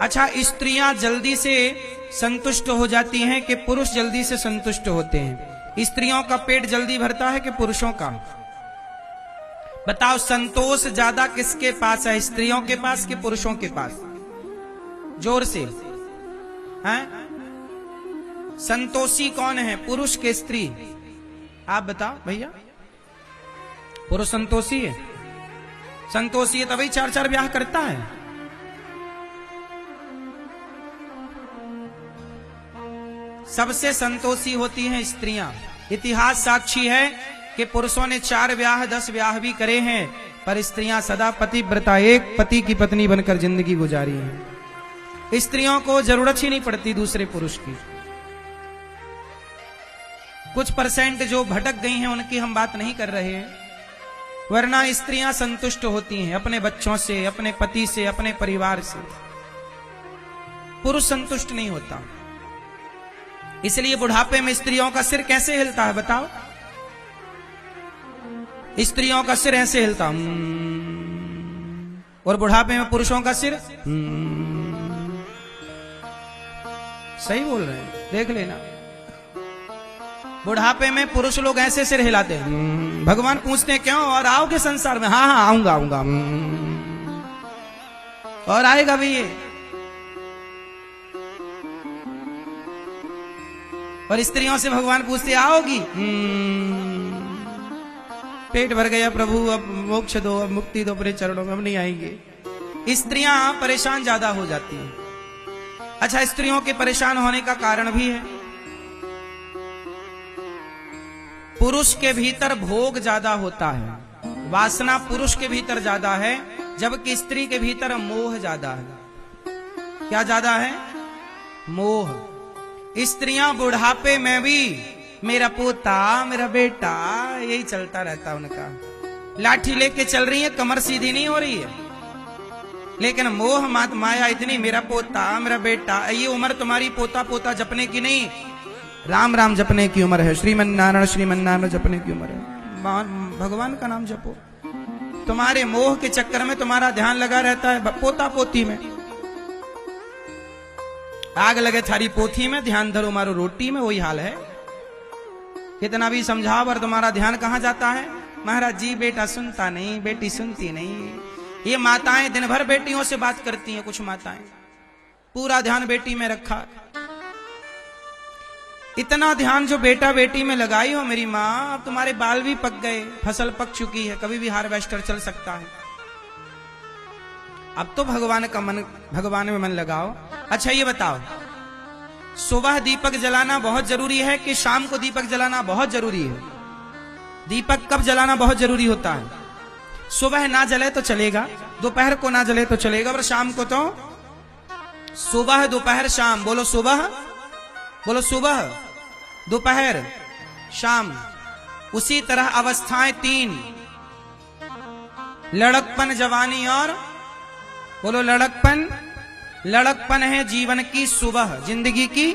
अच्छा, स्त्रियां जल्दी से संतुष्ट हो जाती हैं कि पुरुष जल्दी से संतुष्ट होते हैं? स्त्रियों का पेट जल्दी भरता है कि पुरुषों का? बताओ, संतोष ज्यादा किसके पास है, स्त्रियों के पास कि पुरुषों के पास? जोर से हैं? संतोषी कौन है, पुरुष के स्त्री? आप बताओ भैया। पुरुष संतोषी है? संतोषी है तभी 4-4 ब्याह करता है। सबसे संतोषी होती हैं स्त्रियां। इतिहास साक्षी है कि पुरुषों ने 4 ब्याह 10 ब्याह भी करे हैं, पर स्त्रियां सदा पतिव्रता, एक पति की पत्नी बनकर जिंदगी गुजारी है। स्त्रियों को जरूरत ही नहीं पड़ती दूसरे पुरुष की। कुछ परसेंट जो भटक गई हैं उनकी हम बात नहीं कर रहे हैं, वरना स्त्रियां संतुष्ट होती हैं अपने बच्चों से, अपने पति से, अपने परिवार से। पुरुष संतुष्ट नहीं होता। इसलिए बुढ़ापे में स्त्रियों का सिर कैसे हिलता है बताओ? स्त्रियों का सिर ऐसे हिलता, और बुढ़ापे में पुरुषों का सिर सही बोल रहे हैं, देख लेना। बुढ़ापे में पुरुष लोग ऐसे सिर हिलाते हैं। भगवान पूछते हैं क्यों, और आओगे संसार में? हाँ हाँ आऊंगा आऊंगा। और आएगा भी ये। और स्त्रियों से भगवान पूछते आओगी? पेट भर गया प्रभु, अब मोक्ष दो, अब मुक्ति दो अपने चरणों में, अब नहीं आएंगे। स्त्रियां परेशान ज्यादा हो जाती हैं। अच्छा, स्त्रियों के परेशान होने का कारण भी है। पुरुष के भीतर भोग ज्यादा होता है, वासना पुरुष के भीतर ज्यादा है, जबकि स्त्री के भीतर मोह ज्यादा है। क्या ज्यादा है? मोह। स्त्रियां बुढ़ापे में भी मेरा पोता, मेरा बेटा, यही चलता रहता उनका। लाठी लेके चल रही है, कमर सीधी नहीं हो रही है, लेकिन मोह मात माया इतनी, मेरा पोता, मेरा बेटा। ये उम्र तुम्हारी पोता पोता जपने की नहीं, राम राम जपने की उम्र है। श्रीमन नारायण जपने की उम्र है। भगवान का नाम जपो। तुम्हारे मोह के चक्कर में तुम्हारा ध्यान लगा रहता है पोता पोती में। आग लगे थारी पोथी में, ध्यान धरो मारो रोटी में, वही हाल है। कितना भी समझाओ और तुम्हारा ध्यान कहां जाता है? महाराज जी बेटा सुनता नहीं, बेटी सुनती नहीं। ये माताएं दिन भर बेटियों से बात करती हैं, कुछ माताएं पूरा ध्यान बेटी में रखा। इतना ध्यान जो बेटा बेटी में लगाई हो मेरी माँ, अब तुम्हारे बाल भी पक गए, फसल पक चुकी है, कभी भी हार्वेस्टर चल सकता है। अब तो भगवान का मन, भगवान में मन लगाओ। अच्छा ये बताओ, सुबह दीपक जलाना बहुत जरूरी है कि शाम को दीपक जलाना बहुत जरूरी है? दीपक कब जलाना बहुत जरूरी होता है? सुबह ना जले तो चलेगा, दोपहर को ना जले तो चलेगा, और शाम को तो सुबह दोपहर शाम। बोलो सुबह, बोलो सुबह दोपहर शाम। उसी तरह अवस्थाएं 3, लड़कपन, जवानी और बोलो लड़कपन। लड़कपन है जीवन की सुबह, जिंदगी की।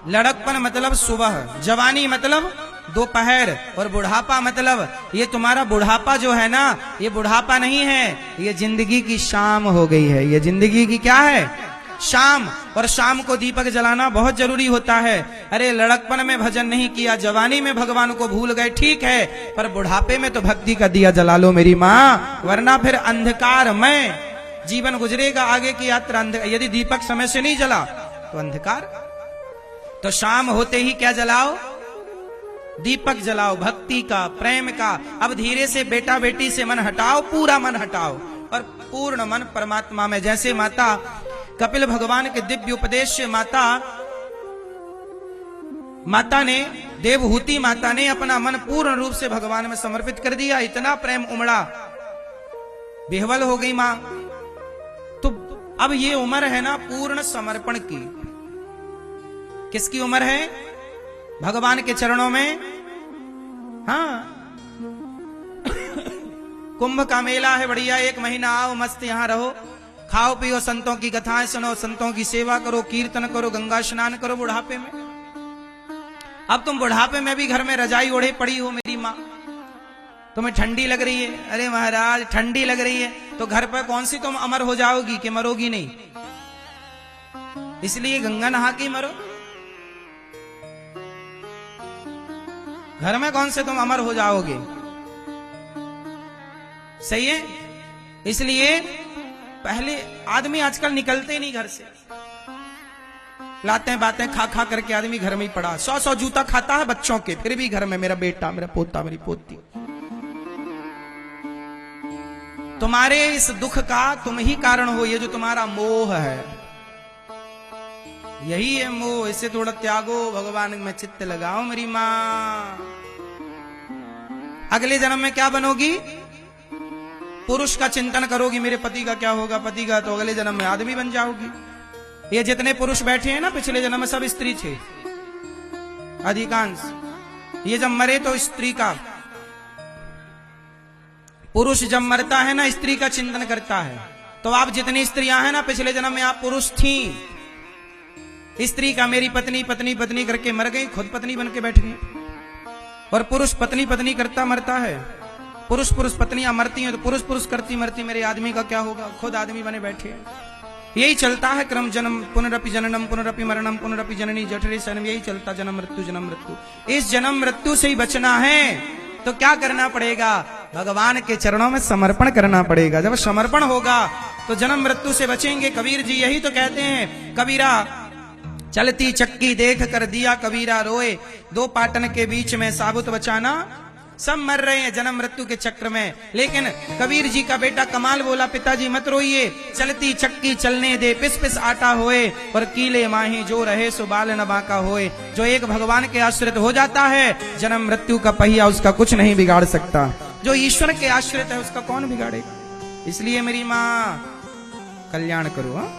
लड़कपन मतलब सुबह, जवानी मतलब दोपहर, और बुढ़ापा मतलब ये तुम्हारा बुढ़ापा जो है ना, ये बुढ़ापा नहीं है, ये जिंदगी की शाम हो गई है। ये जिंदगी की क्या है? शाम। और शाम को दीपक जलाना बहुत जरूरी होता है। अरे लड़कपन में भजन नहीं किया, जवानी में भगवान को भूल गए, ठीक है, पर बुढ़ापे में तो भक्ति का दिया जला लो मेरी माँ, वरना फिर अंधकार में जीवन गुजरेगा। आगे की यात्रा यदि दीपक समय से नहीं जला तो अंधकार। तो शाम होते ही क्या जलाओ? दीपक जलाओ, भक्ति का, प्रेम का। अब धीरे से बेटा बेटी से मन हटाओ, पूरा मन हटाओ, और पूर्ण मन परमात्मा में। जैसे माता कपिल भगवान के दिव्य उपदेश से माता ने, देवहूति माता ने अपना मन पूर्ण रूप से भगवान में समर्पित कर दिया। इतना प्रेम उमड़ा, बेहवल हो गई मां। तो अब ये उम्र है ना पूर्ण समर्पण की। किसकी उम्र है? भगवान के चरणों में। हाँ कुंभ का मेला है बढ़िया, 1 महीना आओ, मस्त यहां रहो, खाओ पियो, संतों की कथाएं सुनो, संतों की सेवा करो, कीर्तन करो, गंगा स्नान करो बुढ़ापे में। अब तुम बुढ़ापे में भी घर में रजाई ओढ़े पड़ी हो मेरी माँ, तुम्हें ठंडी लग रही है। अरे महाराज ठंडी लग रही है तो घर पर कौन सी तुम अमर हो जाओगी कि मरोगी नहीं? इसलिए गंगा नहा के मरो। घर में कौन से तुम अमर हो जाओगे? सही है। इसलिए पहले आदमी आजकल निकलते नहीं घर से, लाते बातें खा खा करके आदमी घर में ही पड़ा, 100 जूता खाता है बच्चों के, फिर भी घर में मेरा बेटा, मेरा पोता, मेरी पोती। तुम्हारे इस दुख का तुम ही कारण हो, ये जो तुम्हारा मोह है, यही है मोह। इसे थोड़ा त्यागो, भगवान में चित्त लगाओ मेरी मां। अगले जन्म में क्या बनोगी? पुरुष का चिंतन करोगी, मेरे पति का क्या होगा, पति का, तो अगले जन्म में आदमी बन जाओगी। ये जितने पुरुष बैठे हैं ना पिछले जन्म में सब स्त्री थे अधिकांश। ये जब मरे तो स्त्री का, पुरुष जब मरता है ना स्त्री का चिंतन करता है। तो आप जितनी स्त्रियां हैं ना पिछले जन्म में आप पुरुष थी। स्त्री का मेरी पत्नी पत्नी पत्नी करके मर गई, खुद पत्नी बन के बैठ गई। और पुरुष पत्नी पत्नी करता मरता है। पुरुष पुरुष पत्नियां मरती हैं तो पुरुष पुरुष करती मरती, मेरे आदमी का क्या होगा, खुद आदमी बने बैठे हैं। यही चलता है क्रम, जन्म पुनरपि जननम पुनरपि मरणम पुनरपि जननी जठरे सनम, यही चलता जन्म मृत्यु जन्म मृत्यु। इस जन्म मृत्यु से ही बचना है तो क्या करना पड़ेगा? भगवान के चरणों में समर्पण करना पड़ेगा। जब समर्पण होगा तो जन्म मृत्यु से बचेंगे। कबीर जी यही तो कहते हैं, कबीरा चलती चक्की देख कर दिया कबीरा रोए, दो पाटन के बीच में साबुत बचाना। सब मर रहे हैं जन्म मृत्यु के चक्र में, लेकिन कबीर जी का बेटा कमाल बोला, पिताजी मत रोइए, चलती चक्की चलने दे, पिस पिस आटा होए, और कीले माही जो रहे सो बाल न बांका होए। जो एक भगवान के आश्रित हो जाता है, जन्म मृत्यु का पहिया उसका कुछ नहीं बिगाड़ सकता। जो ईश्वर के आश्रित है उसका कौन बिगाड़ेगा? इसलिए मेरी माँ कल्याण करो।